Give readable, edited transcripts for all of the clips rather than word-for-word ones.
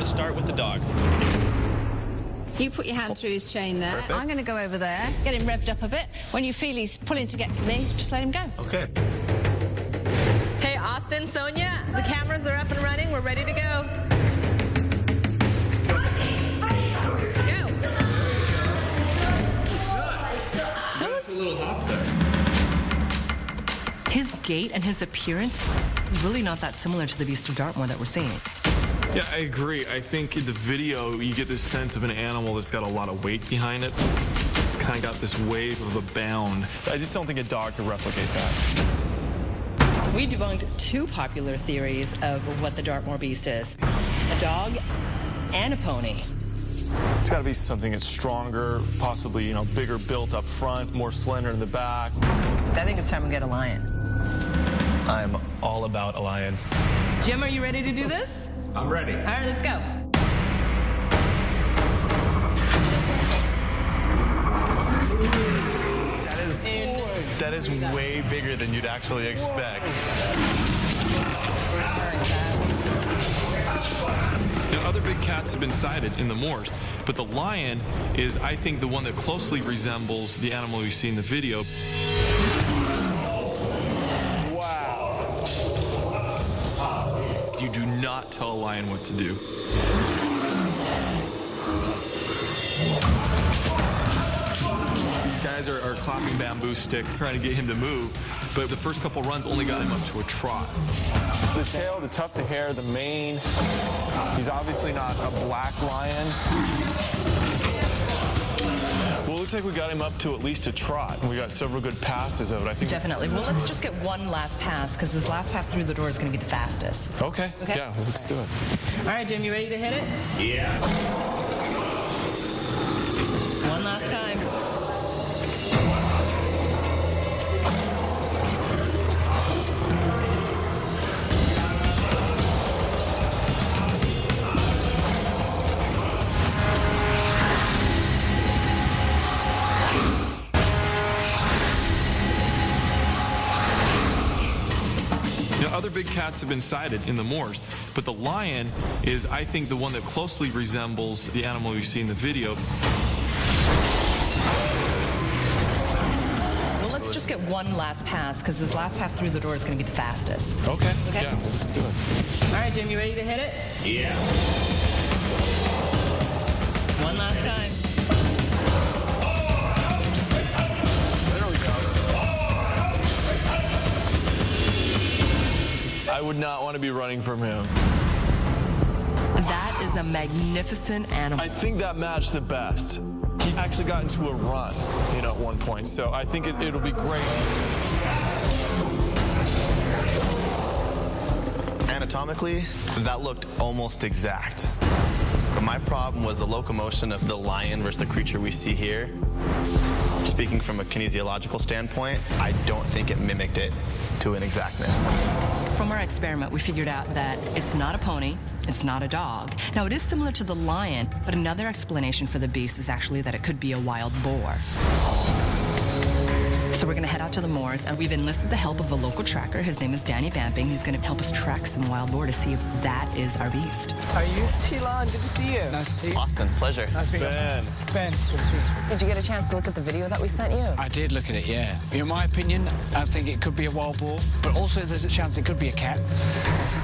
Let's start with the dog. You put your hand through his chain there. Perfect. I'm going to go over there, get him revved up a bit. When you feel he's pulling to get to me, just let him go. Okay. Hey, Austin, Sonia, the cameras are up and running. We're ready to go. Go. That's a little hop there. His gait and his appearance is really not that similar to the Beast of Dartmoor that we're seeing. Yeah, I agree. I think in the video, you get this sense of an animal that's got a lot of weight behind it. It's kind of got this wave of a bound. I just don't think a dog could replicate that. We debunked two popular theories of what the Dartmoor Beast is. A dog and a pony. It's got to be something that's stronger, possibly, bigger built up front, more slender in the back. I think it's time to get a lion. I'm all about a lion. Jim, are you ready to do this? I'm ready. All right, let's go. That is way bigger than you'd actually expect. Other big cats have been sighted in the moors, but the lion is, I think, the one that closely resembles the animal you see in the video. Wow. You do not tell a lion what to do. These guys are clapping bamboo sticks, trying to get him to move, but the first couple runs only got him up to a trot. The tail, the tuft of hair, the mane. He's obviously not a black lion. Well, it looks like we got him up to at least a trot. We got several good passes of it, I think. Definitely. Well, let's just get one last pass, because this last pass through the door is going to be the fastest. Okay. Yeah, let's do it. All right, Jim, you ready to hit it? Yeah. One last time. Other big cats have been sighted in the moors, but the lion is, I think, the one that closely resembles the animal you see in the video. Well, let's just get one last pass, because this last pass through the door is going to be the fastest. Okay. Yeah, let's do it. All right, Jim, you ready to hit it? Yeah. One last time. I would not want to be running from him. That is a magnificent animal. I think that matched the best. He actually got into a run, at one point, so I think it'll be great. Anatomically, that looked almost exact. But my problem was the locomotion of the lion versus the creature we see here. Speaking from a kinesiological standpoint, I don't think it mimicked it to an exactness. From our experiment, we figured out that it's not a pony, it's not a dog. Now, it is similar to the lion, but another explanation for the beast is actually that it could be a wild boar. So we're going to head out to the moors, and we've enlisted the help of a local tracker. His name is Danny Vamping. He's going to help us track some wild boar to see if that is our beast. How are you? Sheila, good to see you. Nice to see you. Austin, pleasure. Nice to meet you. Ben. Ben, good to see you. Did you get a chance to look at the video that we sent you? I did look at it, yeah. In my opinion, I think it could be a wild boar, but also there's a chance it could be a cat.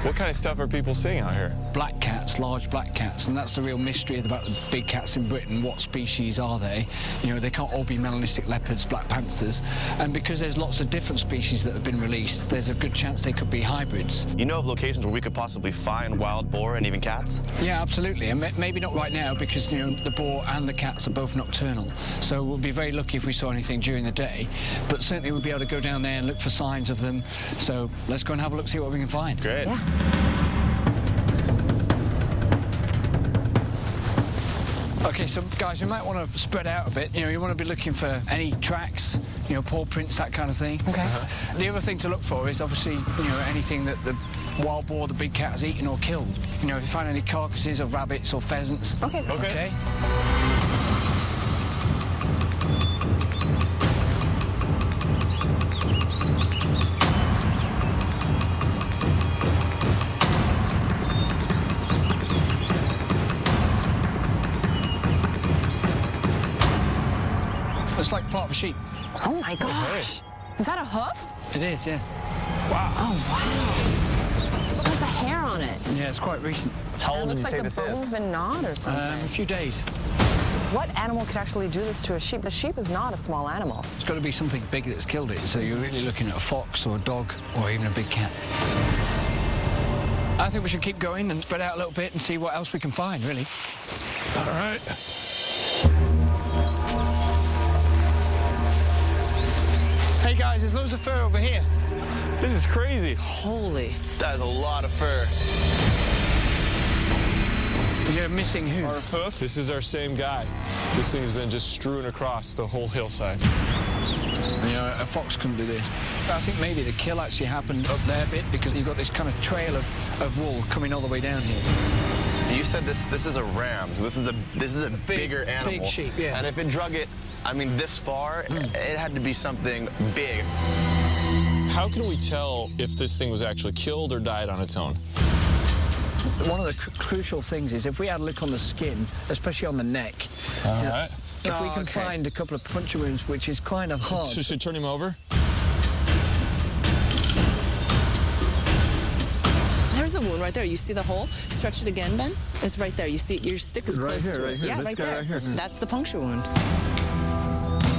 What kind of stuff are people seeing out here? Black cats, large black cats, and that's the real mystery about the big cats in Britain. What species are they? They can't all be melanistic leopards, black panthers, and because there's lots of different species that have been released, there's a good chance they could be hybrids. You know of locations where we could possibly find wild boar and even cats? Yeah, absolutely, and maybe not right now because, the boar and the cats are both nocturnal, so we'll be very lucky if we saw anything during the day, but certainly we'll be able to go down there and look for signs of them, so let's go and have a look, see what we can find. Great. Yeah. Okay, so guys, we might want to spread out a bit. You want to be looking for any tracks, paw prints, that kind of thing. Okay. The other thing to look for is obviously, anything that the wild boar, the big cat, has eaten or killed. If you find any carcasses of rabbits or pheasants. Okay. Okay. It's like part of a sheep. Oh my gosh. Is that a hoof? It is, yeah. Wow. Oh, wow. Look at the hair on it. Yeah, it's quite recent. How It old did looks you like say the this bone's is? been gnawed or something. A few days. What animal could actually do this to a sheep? A sheep is not a small animal. It's got to be something big that's killed it, so you're really looking at a fox or a dog or even a big cat. I think we should keep going and spread out a little bit and see what else we can find, really. All right. Hey, guys, there's loads of fur over here. This is crazy. Holy. That is a lot of fur. You're missing who? Our hoof. This is our same guy. This thing's been just strewn across the whole hillside. You know, a fox couldn't do this. I think maybe the kill actually happened up there a bit because you've got this kind of trail of wool coming all the way down here. You said this is a ram, so this is a bigger animal. big sheep, yeah. And if it drug it, I mean, this far, it had to be something big. How can we tell if this thing was actually killed or died on its own? One of the crucial things is if we had a look on the skin, especially on the neck, All right. if we can find a couple of puncture wounds, which is kind of hard. So should I turn him over? There's a wound right there. You see the hole? Stretch it again, Ben. It's right there. You see your stick is close to it. Yeah, right there. That's the puncture wound.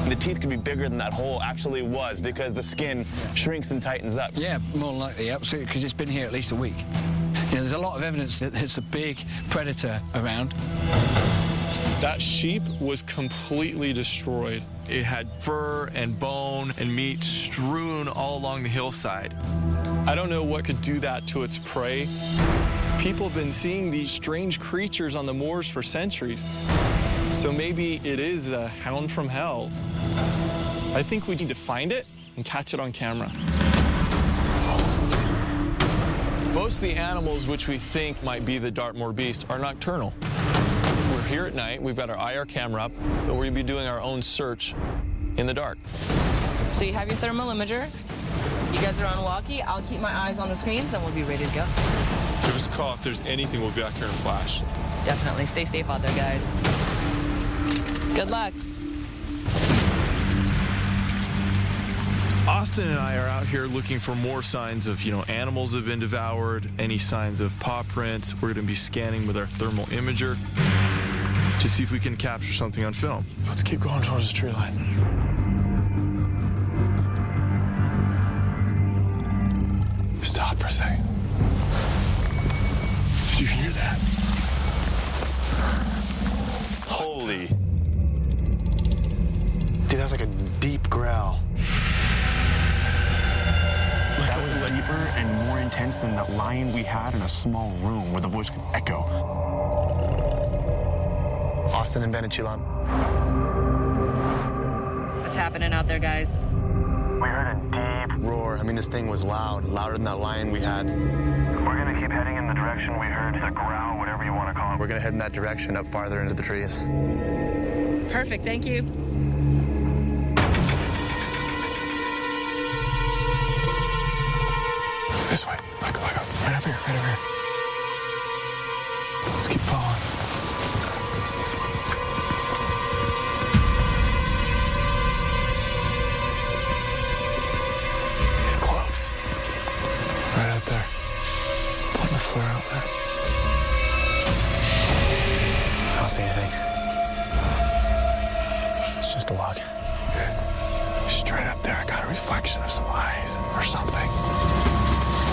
The teeth could be bigger than that hole actually was because the skin shrinks and tightens up. Yeah, more than likely, absolutely, because it's been here at least a week. You know, there's a lot of evidence that there's a big predator around. That sheep was completely destroyed. It had fur and bone and meat strewn all along the hillside. I don't know what could do that to its prey. People have been seeing these strange creatures on the moors for centuries. So maybe it is a hound from hell. I think we need to find it and catch it on camera. Most of the animals which we think might be the Dartmoor beast are nocturnal. We're here at night, we've got our IR camera up, and we're gonna be doing our own search in the dark. So you have your thermal imager. You guys are on walkie. I'll keep my eyes on the screens and we'll be ready to go. Give us a call if there's anything, we'll be back here in a flash. Definitely. Stay safe out there, guys. Good luck. Austin and I are out here looking for more signs of, animals that have been devoured, any signs of paw prints. We're gonna be scanning with our thermal imager to see if we can capture something on film. Let's keep going towards the tree line. Stop for a second. Did you hear that? Holy. Dude, that was like a deep growl. That was deeper and more intense than that lion we had in a small room where the voice could echo. Austin and Ben and Chilon. What's happening out there, guys? We heard a deep roar. I mean, this thing was loud, louder than that lion we had. We're gonna keep heading in the direction we heard, the growl, whatever you want to call it. We're gonna head in that direction, up farther into the trees. Perfect. Thank you. This way. Look up. Right up here, right up here. Let's keep following. He's close. Right out there. On the floor out there. I don't see anything. It's just a log. Straight up there, I got a reflection of some eyes or something.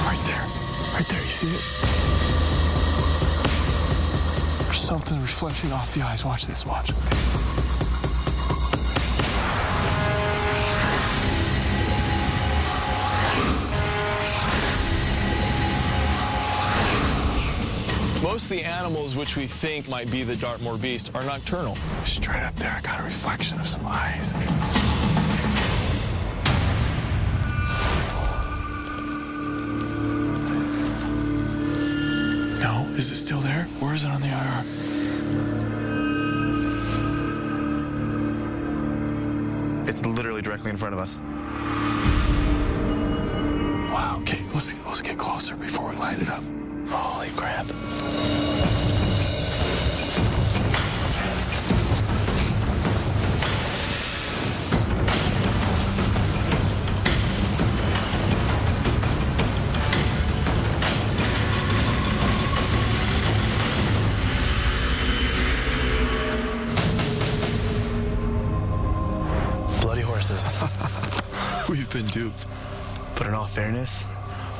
Right there. Right there, you see it? There's something reflecting off the eyes. Watch this, watch. Most of the animals which we think might be the Dartmoor beast are nocturnal. Straight up there, I got a reflection of some eyes. No, is it still there? Where is it on the IR? It's literally directly in front of us. Wow, okay, let's get closer before we light it up. Holy crap. We've been duped. But in all fairness,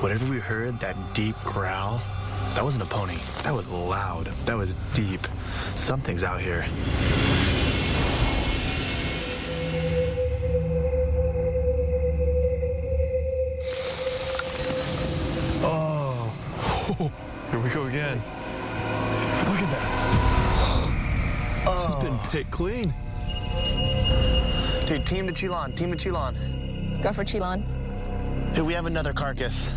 whatever we heard, that deep growl, that wasn't a pony. That was loud. That was deep. Something's out here. Oh. Here we go again. Look at that. This has been picked clean. Dude, team to Chilon, team to Chilon. Go for Chilon. Dude, we have another carcass.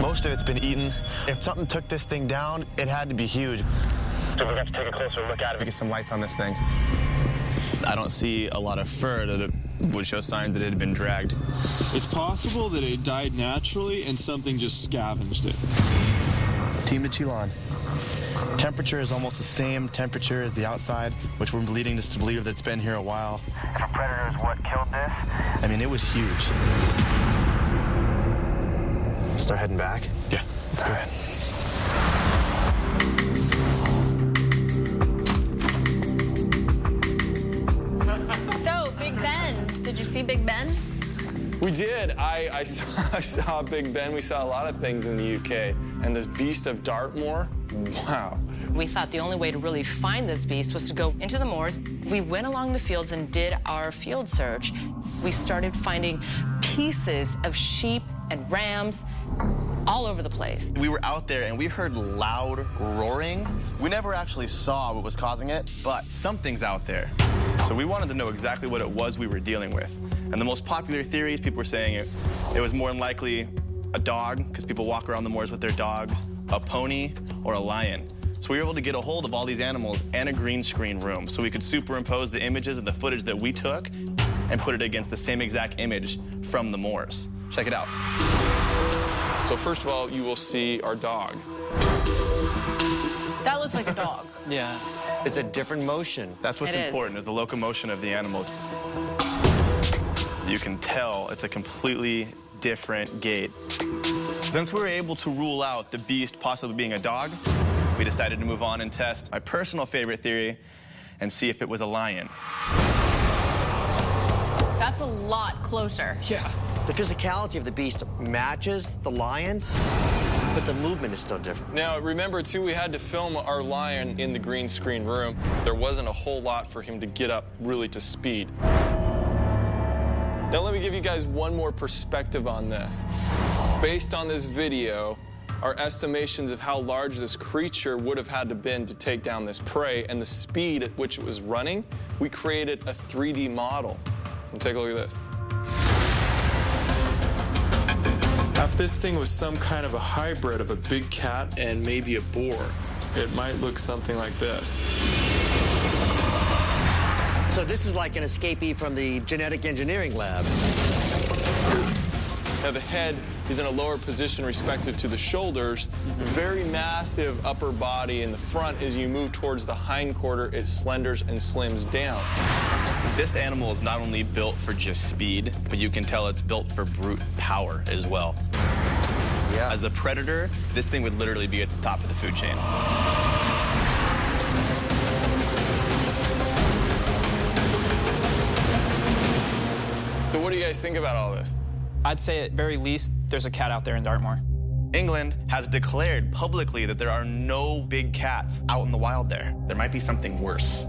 Most of it's been eaten. If something took this thing down, it had to be huge. So we're going to take a closer look at it to get some lights on this thing. I don't see a lot of fur that would show signs that it had been dragged. It's possible that it died naturally and something just scavenged it. Team to Chilon. Temperature is almost the same temperature as the outside, which we're leading us to believe that it's been here a while. If a predator is what killed this, I mean, it was huge. Start heading back? Yeah, let's go ahead. So, Big Ben. Did you see Big Ben? We did. I saw Big Ben. We saw a lot of things in the UK. And this beast of Dartmoor, wow. We thought the only way to really find this beast was to go into the moors. We went along the fields and did our field search. We started finding pieces of sheep and rams all over the place. We were out there and we heard loud roaring. We never actually saw what was causing it, but something's out there. So we wanted to know exactly what it was we were dealing with. And the most popular theories, people were saying it was more than likely a dog, because people walk around the moors with their dogs, a pony, or a lion. So we were able to get a hold of all these animals and a green screen room, so we could superimpose the images of the footage that we took and put it against the same exact image from the moors. Check it out. So first of all, you will see our dog. That looks like a dog. Yeah. It's a different motion. That's what's important, is the locomotion of the animal. You can tell it's a completely different gait. Since we were able to rule out the beast possibly being a dog, we decided to move on and test my personal favorite theory and see if it was a lion. That's a lot closer. Yeah. The physicality of the beast matches the lion, but the movement is still different. Now, remember, too, we had to film our lion in the green screen room. There wasn't a whole lot for him to get up really to speed. Now, let me give you guys one more perspective on this. Based on this video, our estimations of how large this creature would have had to been to take down this prey and the speed at which it was running, we created a 3D model. And take a look at this. If this thing was some kind of a hybrid of a big cat and maybe a boar, it might look something like this. So this is like an escapee from the genetic engineering lab. Now the head is in a lower position respective to the shoulders. Very massive upper body in the front. As you move towards the hindquarter, it slenders and slims down. This animal is not only built for just speed, but you can tell it's built for brute power as well. Yeah. As a predator, this thing would literally be at the top of the food chain. So what do you guys think about all this? I'd say at very least there's a cat out there in Dartmoor. England has declared publicly that there are no big cats out in the wild there. There might be something worse.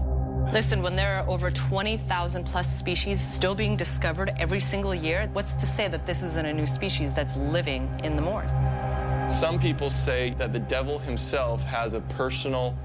Listen, when there are over 20,000 plus species still being discovered every single year, what's to say that this isn't a new species that's living in the moors? Some people say that the devil himself has a personal